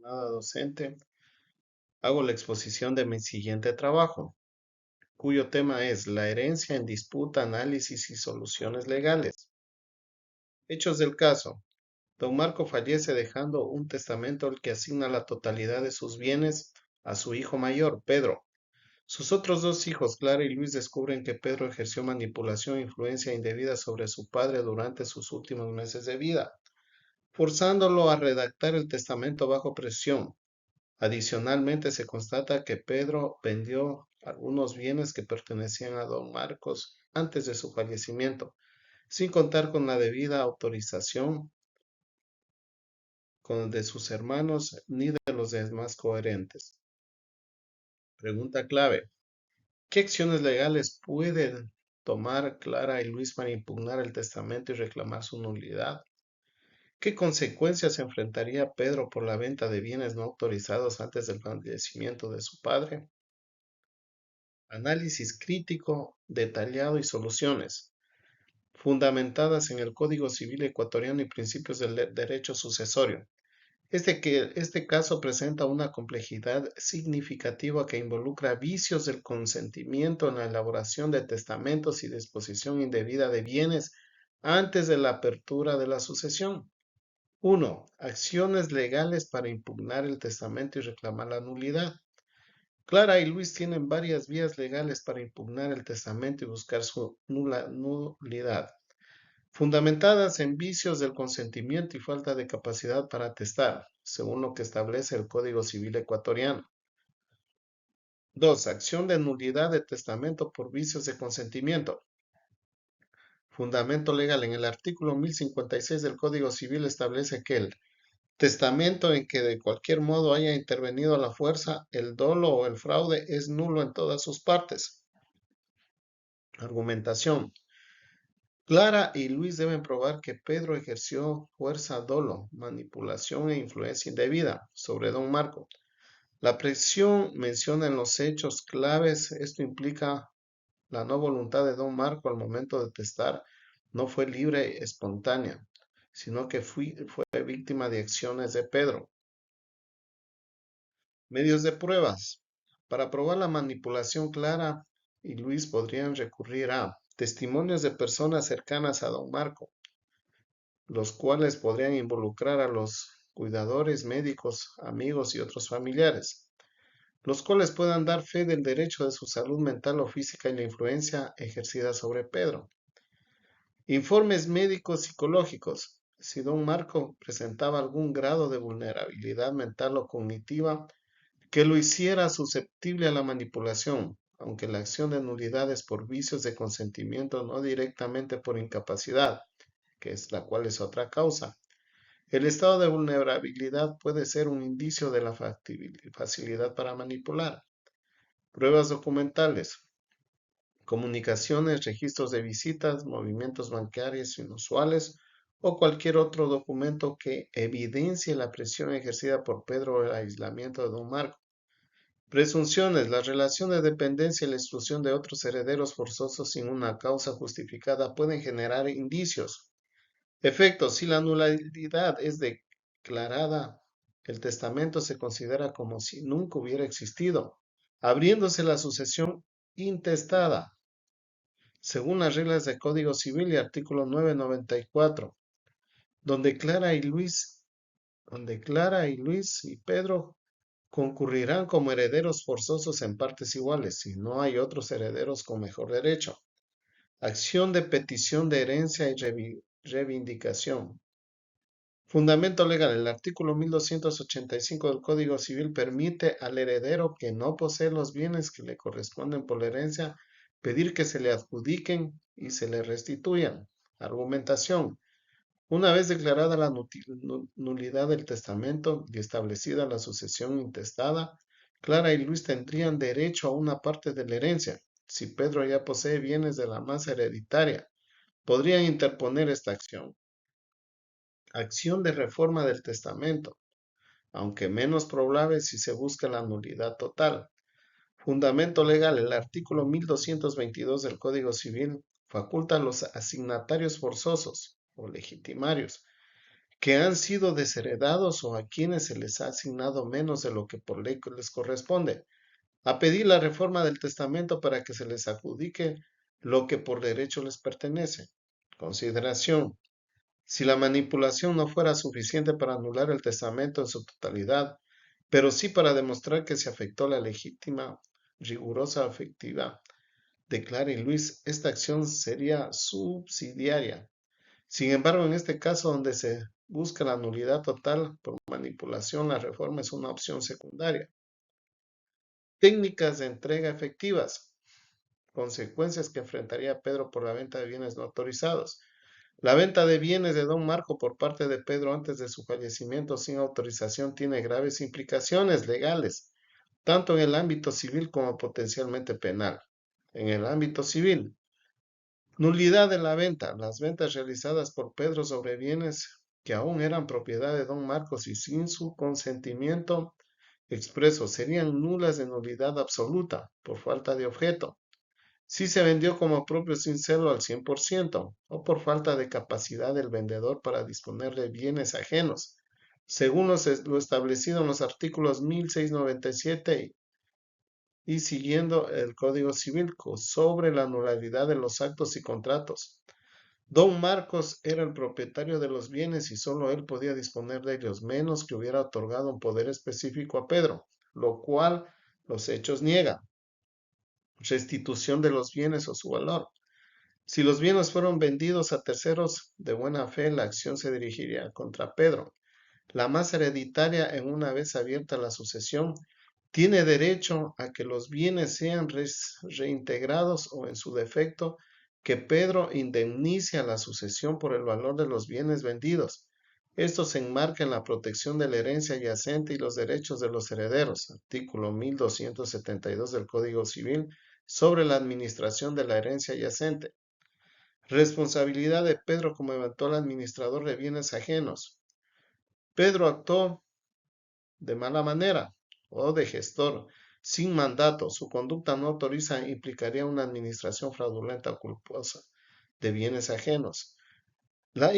Nada docente, hago la exposición de mi siguiente trabajo, cuyo tema es la herencia en disputa, análisis y soluciones legales. Hechos del caso. Don Marco fallece dejando un testamento al que asigna la totalidad de sus bienes a su hijo mayor, Pedro. Sus otros dos hijos, Clara y Luis, descubren que Pedro ejerció manipulación e influencia indebida sobre su padre durante sus últimos meses de vida, forzándolo a redactar el testamento bajo presión. Adicionalmente, se constata que Pedro vendió algunos bienes que pertenecían a don Marcos antes de su fallecimiento, sin contar con la debida autorización de sus hermanos ni de los demás coherentes. Pregunta clave. ¿Qué acciones legales pueden tomar Clara y Luis para impugnar el testamento y reclamar su nulidad? ¿Qué consecuencias enfrentaría Pedro por la venta de bienes no autorizados antes del fallecimiento de su padre? Análisis crítico, detallado y soluciones, fundamentadas en el Código Civil ecuatoriano y principios del derecho sucesorio. Este caso presenta una complejidad significativa que involucra vicios del consentimiento en la elaboración de testamentos y disposición indebida de bienes antes de la apertura de la sucesión. 1. Acciones legales para impugnar el testamento y reclamar la nulidad. Clara y Luis tienen varias vías legales para impugnar el testamento y buscar su nulidad, fundamentadas en vicios del consentimiento y falta de capacidad para atestar, según lo que establece el Código Civil ecuatoriano. 2. Acción de nulidad de testamento por vicios de consentimiento. Fundamento legal. En el artículo 1056 del Código Civil establece que el testamento en que de cualquier modo haya intervenido la fuerza, el dolo o el fraude es nulo en todas sus partes. Argumentación. Clara y Luis deben probar que Pedro ejerció fuerza, dolo, manipulación e influencia indebida sobre don Marco. La presión menciona en los hechos claves. Esto implica la no voluntad de don Marco al momento de testar no fue libre y espontánea, sino que fue víctima de acciones de Pedro. Medios de pruebas. Para probar la manipulación, Clara y Luis podrían recurrir a testimonios de personas cercanas a don Marco, los cuales podrían involucrar a los cuidadores, médicos, amigos y otros familiares, los cuales puedan dar fe del derecho de su salud mental o física y la influencia ejercida sobre Pedro. Informes médicos psicológicos. Si don Marco presentaba algún grado de vulnerabilidad mental o cognitiva que lo hiciera susceptible a la manipulación, aunque la acción de nulidad es por vicios de consentimiento, no directamente por incapacidad, que es la cual es otra causa. El estado de vulnerabilidad puede ser un indicio de la facilidad para manipular. Pruebas documentales, comunicaciones, registros de visitas, movimientos bancarios inusuales o cualquier otro documento que evidencie la presión ejercida por Pedro o el aislamiento de don Marco. Presunciones. La relación de dependencia y la exclusión de otros herederos forzosos sin una causa justificada pueden generar indicios. Efectos. Si la nulidad es declarada, el testamento se considera como si nunca hubiera existido, abriéndose la sucesión intestada, según las reglas del Código Civil y artículo 994, donde Clara y Luis y Pedro concurrirán como herederos forzosos en partes iguales, si no hay otros herederos con mejor derecho. Acción de petición de herencia y reivindicación. Fundamento legal. El artículo 1285 del Código Civil permite al heredero que no posee los bienes que le corresponden por la herencia pedir que se le adjudiquen y se le restituyan. Argumentación. Una vez declarada la nulidad del testamento y establecida la sucesión intestada, Clara y Luis tendrían derecho a una parte de la herencia. Si Pedro ya posee bienes de la masa hereditaria, podrían interponer esta acción. Acción de reforma del testamento, aunque menos probable si se busca la nulidad total. Fundamento legal. El artículo 1222 del Código Civil faculta a los asignatarios forzosos o legitimarios que han sido desheredados o a quienes se les ha asignado menos de lo que por ley les corresponde, a pedir la reforma del testamento para que se les adjudique lo que por derecho les pertenece. Consideración. Si la manipulación no fuera suficiente para anular el testamento en su totalidad, pero sí para demostrar que se afectó la legítima, rigurosa, afectiva de Clara y Luis, esta acción sería subsidiaria. Sin embargo, en este caso donde se busca la nulidad total por manipulación, la reforma es una opción secundaria. Técnicas de entrega efectivas. Consecuencias que enfrentaría Pedro por la venta de bienes no autorizados. La venta de bienes de don Marco por parte de Pedro antes de su fallecimiento sin autorización tiene graves implicaciones legales, tanto en el ámbito civil como potencialmente penal. En el ámbito civil, nulidad de la venta. Las ventas realizadas por Pedro sobre bienes que aún eran propiedad de don Marcos y sin su consentimiento expreso serían nulas de nulidad absoluta por falta de objeto. Si se vendió como propio sin serlo al 100% o por falta de capacidad del vendedor para disponer de bienes ajenos, según lo establecido en los artículos 1697 y siguiendo el Código Civil sobre la nulidad de los actos y contratos. Don Marcos era el propietario de los bienes y solo él podía disponer de ellos, menos que hubiera otorgado un poder específico a Pedro, lo cual los hechos niegan. Restitución de los bienes o su valor. Si los bienes fueron vendidos a terceros de buena fe, la acción se dirigiría contra Pedro. La masa hereditaria, en una vez abierta la sucesión, tiene derecho a que los bienes sean reintegrados o, en su defecto, que Pedro indemnice a la sucesión por el valor de los bienes vendidos. Esto se enmarca en la protección de la herencia yacente y los derechos de los herederos, artículo 1272 del Código Civil, sobre la administración de la herencia yacente. Responsabilidad de Pedro como eventual administrador de bienes ajenos. Pedro actuó de mala manera o de gestor sin mandato. Su conducta no autoriza implicaría una administración fraudulenta o culposa de bienes ajenos. La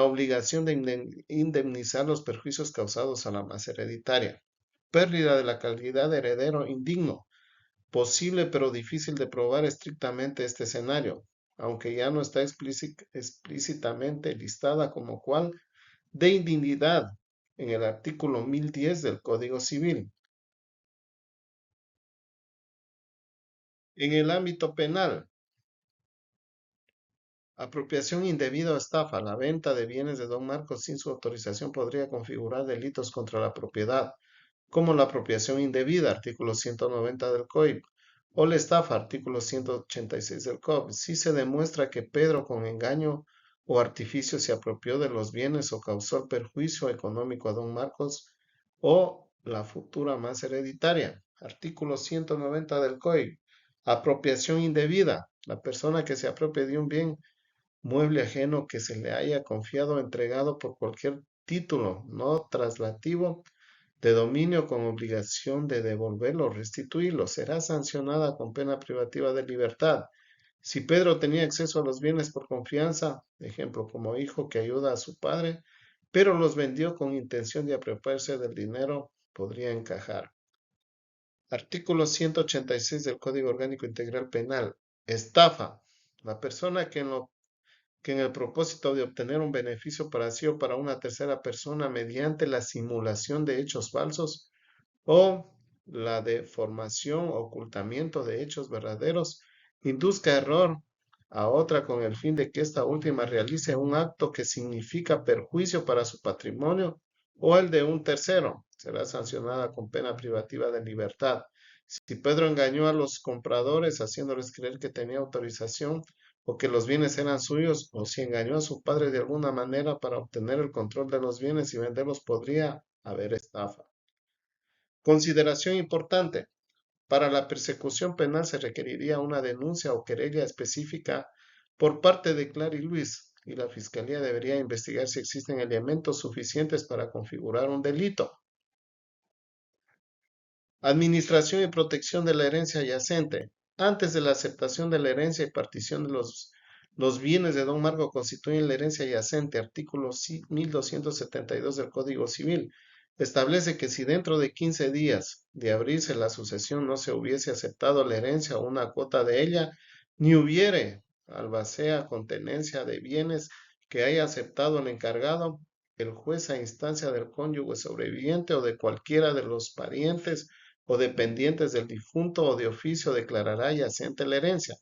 obligación de indemnizar los perjuicios causados a la masa hereditaria. Pérdida de la calidad de heredero indigno. Posible pero difícil de probar estrictamente este escenario, aunque ya no está explícitamente listada como cual de indignidad en el artículo 1010 del Código Civil. En el ámbito penal, apropiación indebida o estafa. La venta de bienes de don Marcos sin su autorización podría configurar delitos contra la propiedad, como la apropiación indebida, artículo 190 del COIP, o la estafa, artículo 186 del COP, si se demuestra que Pedro con engaño o artificio se apropió de los bienes o causó el perjuicio económico a don Marcos o la futura más hereditaria. Artículo 190 del COIP. Apropiación indebida. La persona que se apropie de un bien mueble ajeno que se le haya confiado o entregado por cualquier título no traslativo de dominio con obligación de devolverlo o restituirlo, será sancionada con pena privativa de libertad. Si Pedro tenía acceso a los bienes por confianza, ejemplo como hijo que ayuda a su padre, pero los vendió con intención de apropiarse del dinero, podría encajar. Artículo 186 del Código Orgánico Integral Penal. Estafa. La persona que en el propósito de obtener un beneficio para sí o para una tercera persona mediante la simulación de hechos falsos o la deformación o ocultamiento de hechos verdaderos, induzca error a otra con el fin de que ésta última realice un acto que significa perjuicio para su patrimonio o el de un tercero, será sancionada con pena privativa de libertad. Si Pedro engañó a los compradores haciéndoles creer que tenía autorización o que los bienes eran suyos, o si engañó a su padre de alguna manera para obtener el control de los bienes y venderlos, podría haber estafa. Consideración importante. Para la persecución penal se requeriría una denuncia o querella específica por parte de Clara y Luis, y la Fiscalía debería investigar si existen elementos suficientes para configurar un delito. Administración y protección de la herencia yacente. Antes de la aceptación de la herencia y partición de los Los bienes de don Marco constituyen la herencia yacente, artículo 1272 del Código Civil. Establece que si dentro de 15 días de abrirse la sucesión no se hubiese aceptado la herencia o una cuota de ella, ni hubiere albacea con tenencia de bienes que haya aceptado el encargado, el juez a instancia del cónyuge sobreviviente o de cualquiera de los parientes o dependientes del difunto o de oficio declarará yacente la herencia.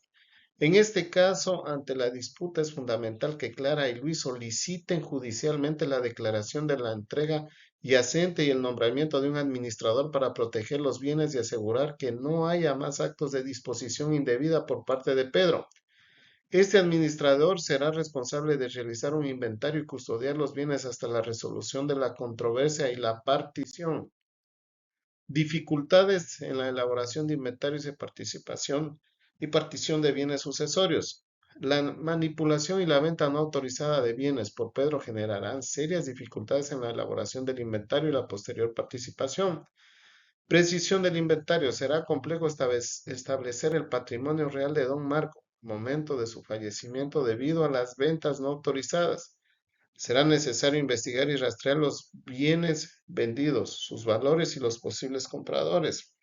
En este caso, ante la disputa es fundamental que Clara y Luis soliciten judicialmente la declaración de la entrega yacente y el nombramiento de un administrador para proteger los bienes y asegurar que no haya más actos de disposición indebida por parte de Pedro. Este administrador será responsable de realizar un inventario y custodiar los bienes hasta la resolución de la controversia y la partición. Dificultades en la elaboración de inventarios de participación y partición de bienes sucesorios. La manipulación y la venta no autorizada de bienes por Pedro generarán serias dificultades en la elaboración del inventario y la posterior participación. Precisión del inventario. Será complejo establecer el patrimonio real de don Marco, momento de su fallecimiento debido a las ventas no autorizadas. Será necesario investigar y rastrear los bienes vendidos, sus valores y los posibles compradores.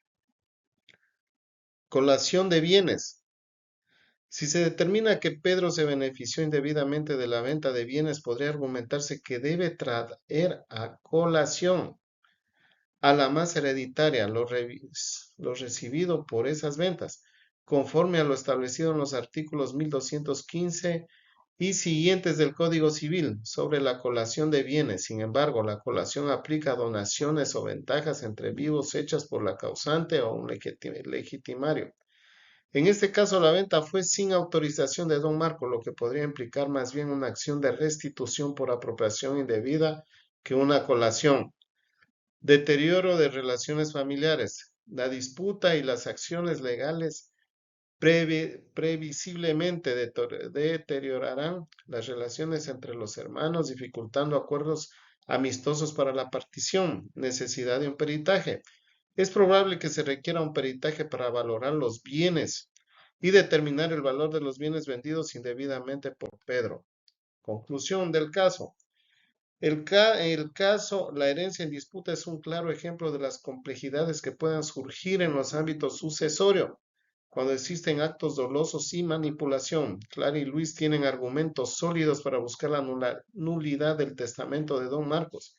Colación de bienes. Si se determina que Pedro se benefició indebidamente de la venta de bienes, podría argumentarse que debe traer a colación a la masa hereditaria lo recibido por esas ventas, conforme a lo establecido en los artículos 1215 y siguientes del Código Civil sobre la colación de bienes. Sin embargo, la colación aplica a donaciones o ventajas entre vivos hechas por la causante o un legitimario. En este caso, la venta fue sin autorización de don Marco, lo que podría implicar más bien una acción de restitución por apropiación indebida que una colación. Deterioro de relaciones familiares. La disputa y las acciones legales previsiblemente deteriorarán las relaciones entre los hermanos, dificultando acuerdos amistosos para la partición. Necesidad de un peritaje. Es probable que se requiera un peritaje para valorar los bienes y determinar el valor de los bienes vendidos indebidamente por Pedro. Conclusión del caso. El caso, la herencia en disputa es un claro ejemplo de las complejidades que puedan surgir en los ámbitos sucesorios cuando existen actos dolosos y manipulación. Clara y Luis tienen argumentos sólidos para buscar la nulidad del testamento de don Marcos,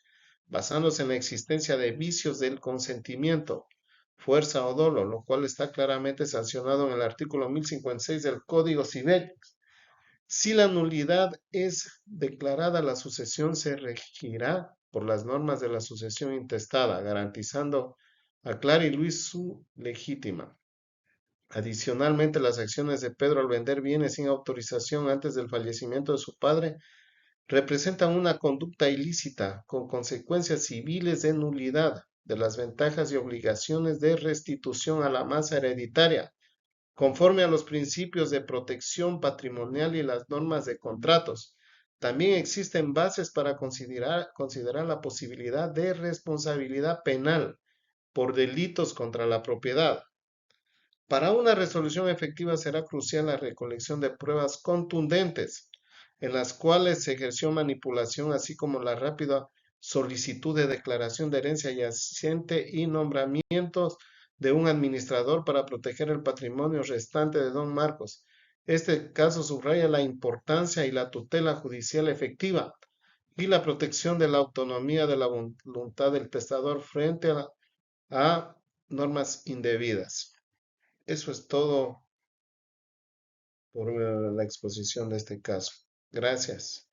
basándose en la existencia de vicios del consentimiento, fuerza o dolo, lo cual está claramente sancionado en el artículo 1056 del Código Civil. Si la nulidad es declarada, la sucesión se regirá por las normas de la sucesión intestada, garantizando a Clara y Luis su legítima. Adicionalmente, las acciones de Pedro al vender bienes sin autorización antes del fallecimiento de su padre representan una conducta ilícita con consecuencias civiles de nulidad de las ventajas y obligaciones de restitución a la masa hereditaria, conforme a los principios de protección patrimonial y las normas de contratos. También existen bases para considerar la posibilidad de responsabilidad penal por delitos contra la propiedad. Para una resolución efectiva será crucial la recolección de pruebas contundentes en las cuales se ejerció manipulación, así como la rápida solicitud de declaración de herencia yacente y nombramientos de un administrador para proteger el patrimonio restante de don Marcos. Este caso subraya la importancia y la tutela judicial efectiva y la protección de la autonomía de la voluntad del testador frente a normas indebidas. Eso es todo por la exposición de este caso. Gracias.